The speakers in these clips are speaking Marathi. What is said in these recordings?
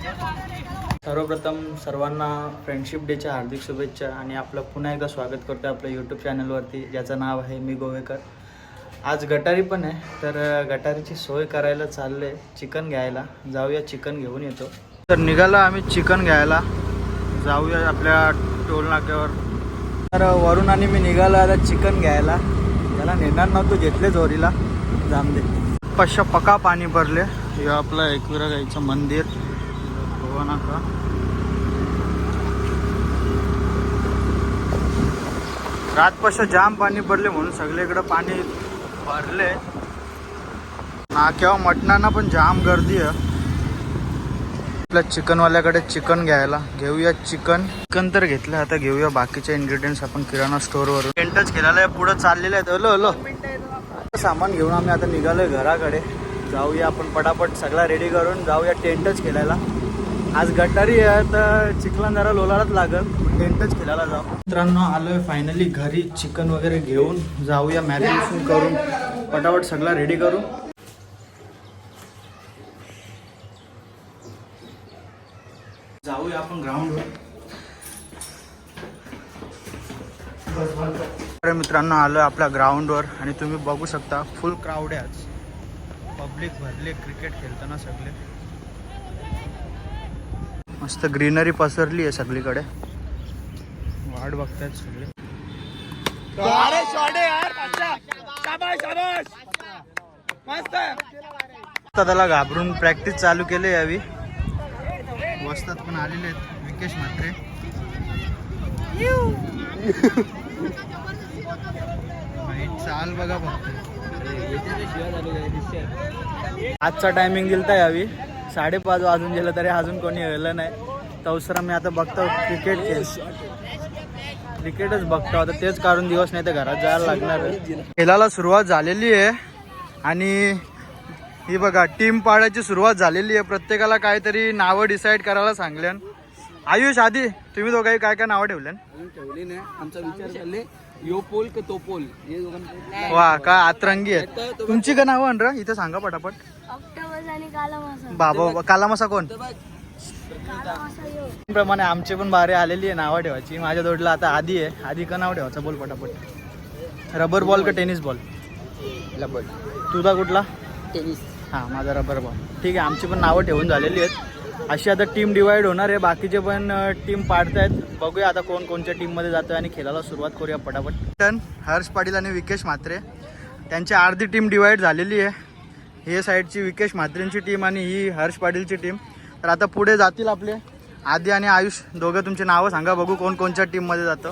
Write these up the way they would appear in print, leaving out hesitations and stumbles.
सर्वप्रथम सर्वांना फ्रेंडशिप डेच्या हार्दिक शुभेच्छा आणि आपलं पुन्हा एकदा स्वागत करतो आपल्या यूट्यूब चॅनलवरती, ज्याचं नाव आहे मी गोवेकर. आज गटारी पण आहे, तर गटारीची सोय करायला चाललं आहे. चिकन घ्यायला जाऊया, चिकन घेऊन येतो. तर निघालो आम्ही चिकन घ्यायला, जाऊया आपल्या टोल नाक्यावर. तर वरून आणि मी निघालो आता चिकन घ्यायला. त्याला नेणार नव्हतो, घेतले जोरीला, जाम दे. पक्का पाणी भरले. हे आपलं एकविरा गाईचं मंदिर नाका. रातपासून जाम पाणी भरले म्हणून सगळीकडे पाणी भरले. नाक्यावर मटणांना पण जाम गर्दी आहे. आपल्या चिकनवाल्याकडे चिकन घ्यायला घेऊया. चिकन तर घेतलं, आता घेऊया बाकीचे इन्ग्रेडियंट्स आपण किराणा स्टोअरवरून. टेंटच केलेला आहे, पुढं चाललेलं आहे. हलो सामान घेऊन आम्ही आता निघालोय घराकडे. जाऊया आपण पटापट सगळा रेडी करून जाऊया टेंटच खेळायला. आज गटारी आहे तर चिखलान जरा लोलालाच लागल, टेंटच खेळायला जाऊ. मित्रांनो आलोय फायनली घरी. चिकन वगैरे घेऊन जाऊया, मॅरिनेशन करून पटापट सगळा रेडी करू. जाऊया आपण ग्राउंडवर. मित्रांनो आलोय आपल्या ग्राउंडवर आणि तुम्ही बघू शकता फुल क्राऊड आहे आज. पब्लिक भरले क्रिकेट खेळताना सगळे. मस्त ग्रीनरी पसरली आहे सगळीकडे, वाट बघतायत सगळे. त्याला घाबरून प्रॅक्टिस चालू केली यावी. वस्तात पण आलेले आहेत विकेश म्हात्रे. चाल बघा फक्त. आजचा टायमिंग दिलता यावी 5:30 वाजून गेलं तरी अजून कोणी आलं नाही. तवसरा मी आता बघतो क्रिकेटच बघतो आता. तेच कारण दिवस नाही तर घरात जायला लागणार. खेळायला सुरुवात झालेली आहे आणि ही बघा टीम पाडायची सुरुवात झालेली आहे. प्रत्येकाला काहीतरी नावं डिसाईड करायला सांगल्यान. आयुष आधी तुम्ही दोघांनी काय काय नावं ठेवल्यान? ठेवली नाही, आमचा विचार चालले यो पोल का तो पोल. वा काय आतरंगी आहे. तुमची का नावं आणरा इथे सांगा पटापट. बाबा काला मसा कोण प्रमाणे आमचे पण बारे आलेली आहे नावं ठेवायची. माझ्या जोडला आता आधी आहे. आधी का नाव ठेवायचं बोल पटापट. रबर बॉल का टेनिस बॉल? रबर. तुझा कुठला? टेनिस. हां माझा रबर बॉल. ठीक आहे, आमची पण नावं ठेवून झालेली आहेत. अशी आता टीम डिवाइड होणार आहे. बाकीचे पण टीम पाडतायत. बघूया आता कोण कोणत्या टीममध्ये जातोय आणि खेळायला सुरुवात करूया पटापट. टन हर्ष पाटील आणि विकेश म्हात्रे त्यांची अर्धी टीम डिवाइड झालेली आहे. हे साईडची विकेश म्हात्रेंची टीम आणि ही हर्ष पाटीलची टीम. तर आता पुढे जातील आपले आदी आणि आयुष. दोघं तुमची नावं सांगा, बघू कोण कोणत्या टीममध्ये जातं.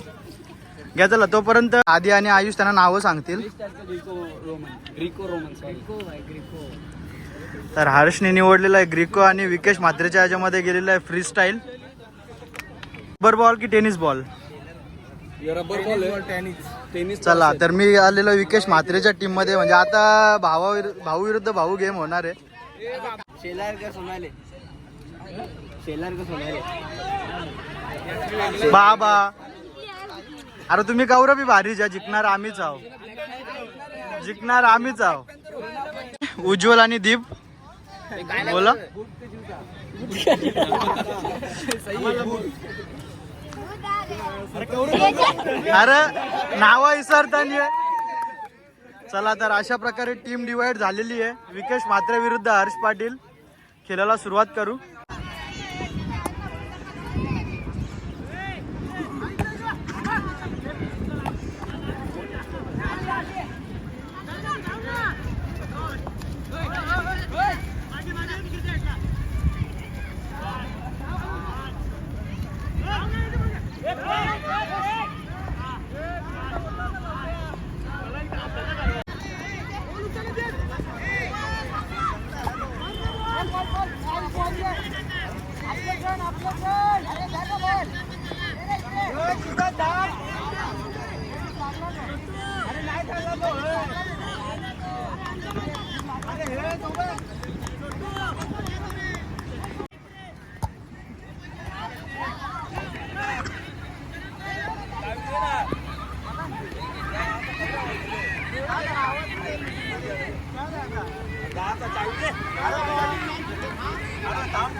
घ्या चला, तोपर्यंत आदी आणि आयुष त्यांना नावं सांगतील. तर हर्षने निवडलेला आहे ग्रिको आणि विकेश म्हात्रेच्या ह्याच्यामध्ये गेलेला आहे फ्री स्टाईल. रबर बॉल की tennis ball? Rubber ball tennis. चला तर मी आलेलो विकेश म्हात्रेच्या टीम मध्ये. म्हणजे आता भाऊ विरुद्ध भाऊ गेम होणार आहे. बाबा अरे तुम्ही गौरव बी भारी ज्या जिंकणार आम्हीच आहो. उज्ज्वल आणि दीप बोला. अरे नाव विसरतानी. चला तर अशा प्रकारे टीम डिवाइड झालेली आहे. विकेश म्हात्रे विरुद्ध हर्ष पाटील. खेळायला सुरुवात करू. काम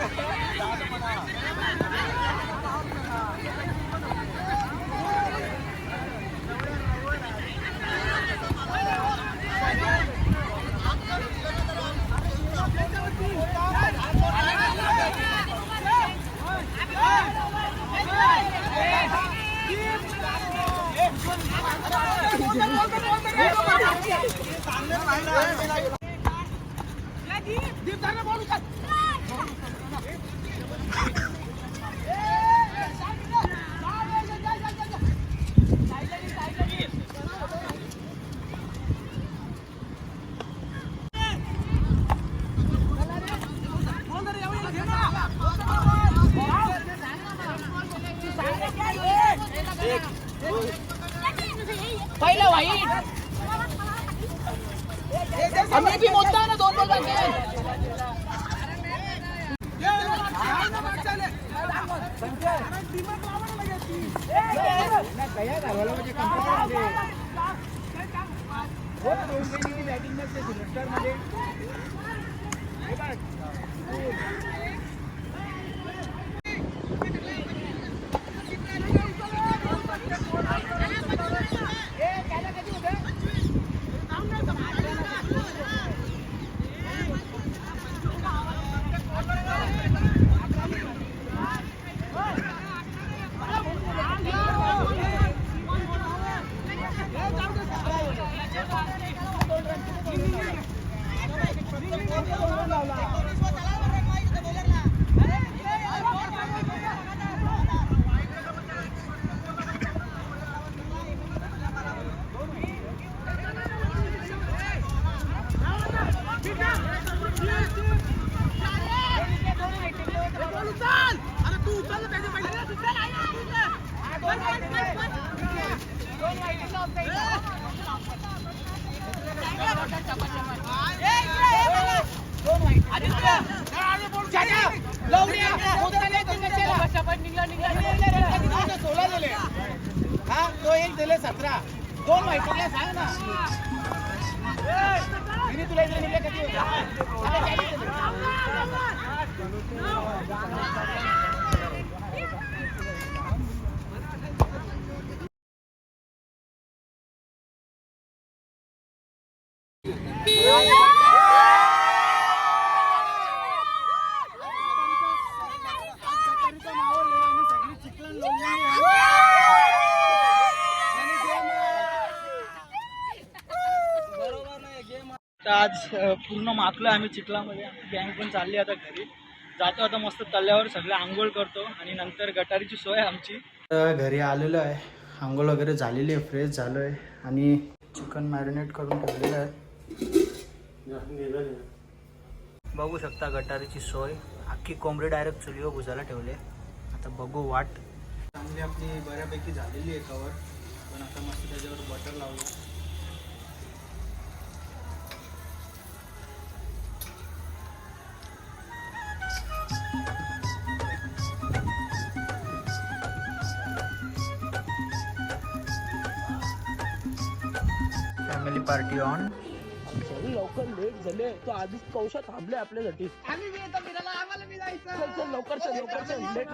पहिला वाईट आम्ही बी मोठा ना 2 बॉल पाहिजे तो एक दिले 17 2 वाईटला सांग ना तुला इथे निघले कधी तर आज पूर्ण माखलं आम्ही चिखलामध्ये. गँग पण चालली आता घरी. जातो आता मस्त तल्यावर सगळं आंघोळ करतो आणि नंतर गटारीची सोय आमची. घरी आलेलो आहे, आंघोळ वगैरे झालेली आहे, फ्रेश झालो आहे आणि चिकन मॅरिनेट करून ठेवलेलं आहे. बघू शकता गटारीची सोय. अख्खी कोंबडी डायरेक्ट चुलीवर भुजायला ठेवले. आता बघू वाट. चांगली आपली बऱ्यापैकी झालेली आहे कवर. पण आता मस्त त्याच्यावर बटर लावलं. Family party on. लवकर लेट झाले तो आधीच कौशा थांबले आपल्यासाठी. आम्ही लवकर चल लेट